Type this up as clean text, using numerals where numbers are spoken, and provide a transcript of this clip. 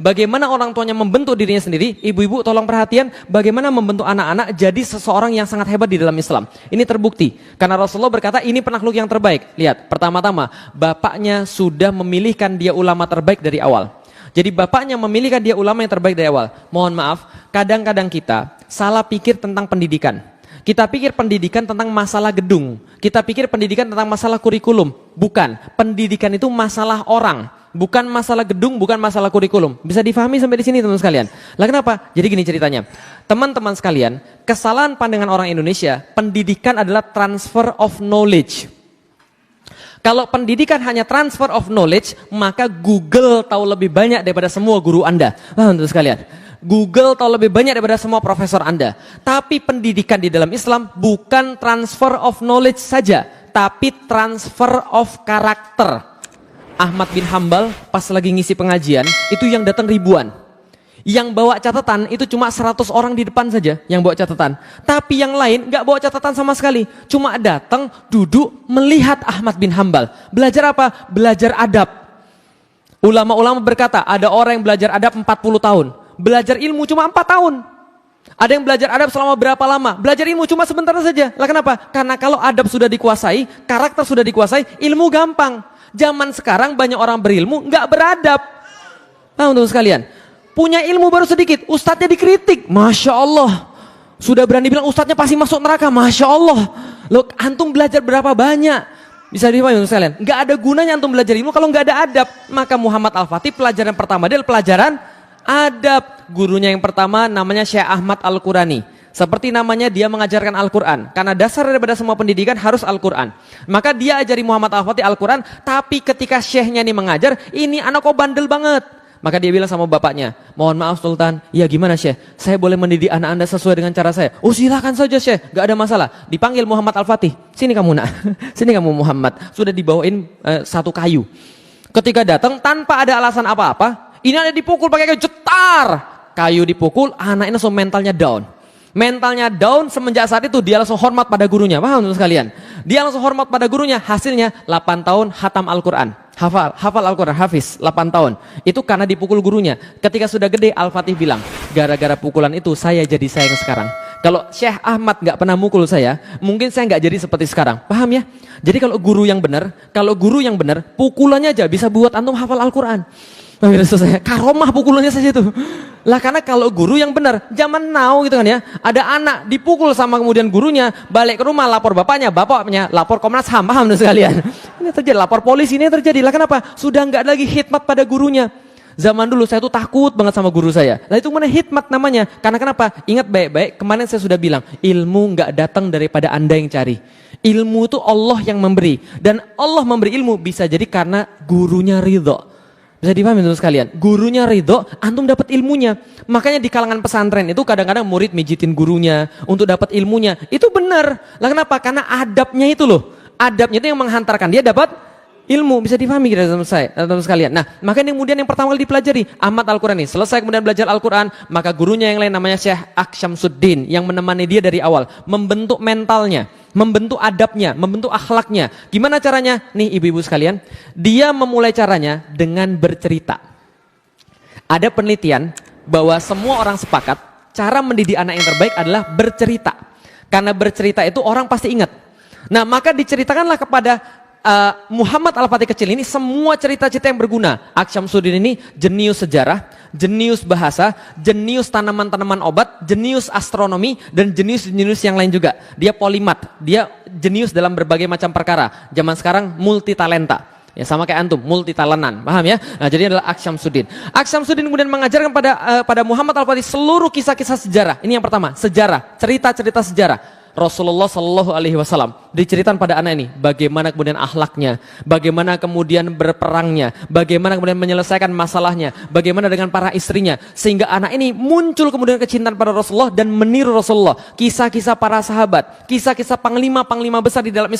Bagaimana orang tuanya membentuk dirinya sendiri. Ibu-ibu tolong perhatian bagaimana membentuk anak-anak jadi seseorang yang sangat hebat di dalam Islam. Ini terbukti karena Rasulullah berkata ini penakluk yang terbaik. Lihat, pertama-tama bapaknya sudah memilihkan dia ulama terbaik dari awal. Jadi bapaknya memilihkan dia ulama yang terbaik dari awal. Mohon maaf, kadang-kadang kita salah pikir tentang pendidikan. Kita pikir pendidikan tentang masalah gedung. Kita pikir pendidikan tentang masalah kurikulum. Bukan, pendidikan itu masalah orang. Bukan masalah gedung, bukan masalah kurikulum. Bisa difahami sampai di sini teman-teman sekalian. Lah kenapa? Jadi gini ceritanya. Teman-teman sekalian, kesalahan pandangan orang Indonesia, pendidikan adalah transfer of knowledge. Kalau pendidikan hanya transfer of knowledge, maka Google tahu lebih banyak daripada semua guru Anda. Teman-teman sekalian. Google tahu lebih banyak daripada semua profesor Anda. Tapi pendidikan di dalam Islam bukan transfer of knowledge saja, tapi transfer of karakter. Ahmad bin Hambal pas lagi ngisi pengajian, itu yang datang ribuan. Yang bawa catatan itu cuma 100 orang di depan saja yang bawa catatan. Tapi yang lain gak bawa catatan sama sekali. Cuma datang, duduk, melihat Ahmad bin Hambal. Belajar apa? Belajar adab. Ulama-ulama berkata, ada orang yang belajar adab 40 tahun. Belajar ilmu cuma 4 tahun. Ada yang belajar adab selama berapa lama? Belajar ilmu cuma sebentar saja. Lah kenapa? Karena kalau adab sudah dikuasai, karakter sudah dikuasai, ilmu gampang. Zaman sekarang banyak orang berilmu nggak beradab. Nah untuk sekalian, punya ilmu baru sedikit, ustadznya dikritik. Masya Allah. Sudah berani bilang ustadznya pasti masuk neraka. Masya Allah. Loh antum belajar berapa banyak? Bisa dipahami untuk sekalian. Nggak ada gunanya antum belajar ilmu kalau nggak ada adab. Maka Muhammad Al-Fatih pelajaran pertama dia adalah pelajaran adab. Gurunya yang pertama namanya Syekh Ahmad Al-Qurani. Seperti namanya dia mengajarkan Al-Quran. Karena dasar daripada semua pendidikan harus Al-Quran. Maka dia ajari Muhammad Al-Fatih Al-Quran. Tapi ketika syekhnya ini mengajar, ini anak kok bandel banget. Maka dia bilang sama bapaknya, mohon maaf Sultan, ya gimana Syekh? Saya boleh mendidik anak anda sesuai dengan cara saya? Oh silakan saja Syekh, gak ada masalah. Dipanggil Muhammad Al-Fatih, sini kamu nak, sini kamu Muhammad. Sudah dibawain satu kayu. Ketika datang tanpa ada alasan apa-apa, ini ada dipukul pakai kayu, jetar. Kayu dipukul, anak ini langsung mentalnya down. Mentalnya down semenjak saat itu dia langsung hormat pada gurunya. Paham teman sekalian? Dia langsung hormat pada gurunya. Hasilnya 8 tahun hatam Al-Quran. Hafal Al-Quran, hafiz 8 tahun. Itu karena dipukul gurunya. Ketika sudah gede Al-Fatih bilang, gara-gara pukulan itu saya jadi sayang sekarang. Kalau Syekh Ahmad gak pernah mukul saya, mungkin saya gak jadi seperti sekarang. Paham ya? Jadi kalau guru yang benar, pukulannya aja bisa buat antum hafal Al-Quran. Saya karomah pukulannya saja itu. Lah karena kalau guru yang benar, zaman now gitu kan ya, ada anak dipukul sama kemudian gurunya, balik ke rumah lapor bapaknya lapor Komnas HAM, paham sekalian? Ini terjadi, lapor polisi ini terjadi. Lah kenapa? Sudah nggak lagi hikmat pada gurunya. Zaman dulu saya tuh takut banget sama guru saya. Lah itu mana hikmat namanya? Karena kenapa? Ingat baik-baik, kemarin saya sudah bilang, ilmu nggak datang daripada Anda yang cari. Ilmu itu Allah yang memberi, dan Allah memberi ilmu bisa jadi karena gurunya ridho. Bisa dipahami teman sekalian, gurunya ridho, antum dapat ilmunya. Makanya di kalangan pesantren itu kadang-kadang murid mijitin gurunya untuk dapat ilmunya. Itu benar. Lah kenapa? Karena adabnya itu loh. Adabnya itu yang menghantarkan dia dapat ilmu. Bisa dipahami kita teman sekalian. Nah, makanya kemudian yang pertama kali dipelajari Ahmad Al-Qurani. Selesai kemudian belajar Al-Quran, maka gurunya yang lain namanya Syekh Aksyamsuddin yang menemani dia dari awal, membentuk mentalnya, membentuk adabnya, membentuk akhlaknya. Gimana caranya? Nih ibu-ibu sekalian, dia memulai caranya dengan bercerita. Ada penelitian bahwa semua orang sepakat cara mendidik anak yang terbaik adalah bercerita. Karena bercerita itu orang pasti ingat. Nah maka diceritakanlah kepada Muhammad Al-Fatih kecil ini semua cerita-cerita yang berguna. Aksyamsuddin ini jenius sejarah, jenius bahasa, jenius tanaman-tanaman obat, jenius astronomi, dan jenius-jenius yang lain juga. Dia polimat, dia jenius dalam berbagai macam perkara. Zaman sekarang multi talenta. Ya sama kayak antum, multi talentan. Paham ya? Nah, jadi adalah Aksyamsuddin. Aksyamsuddin kemudian mengajarkan pada Muhammad Al-Fatih seluruh kisah-kisah sejarah. Ini yang pertama, sejarah, cerita-cerita sejarah. Rasulullah Shallallahu Alaihi Wasallam diceritakan pada anak ini bagaimana kemudian akhlaknya, bagaimana kemudian berperangnya, bagaimana kemudian menyelesaikan masalahnya, bagaimana dengan para istrinya, sehingga anak ini muncul kemudian kecintaan pada Rasulullah dan meniru Rasulullah. Kisah-kisah para sahabat, kisah-kisah panglima besar di dalam Islam.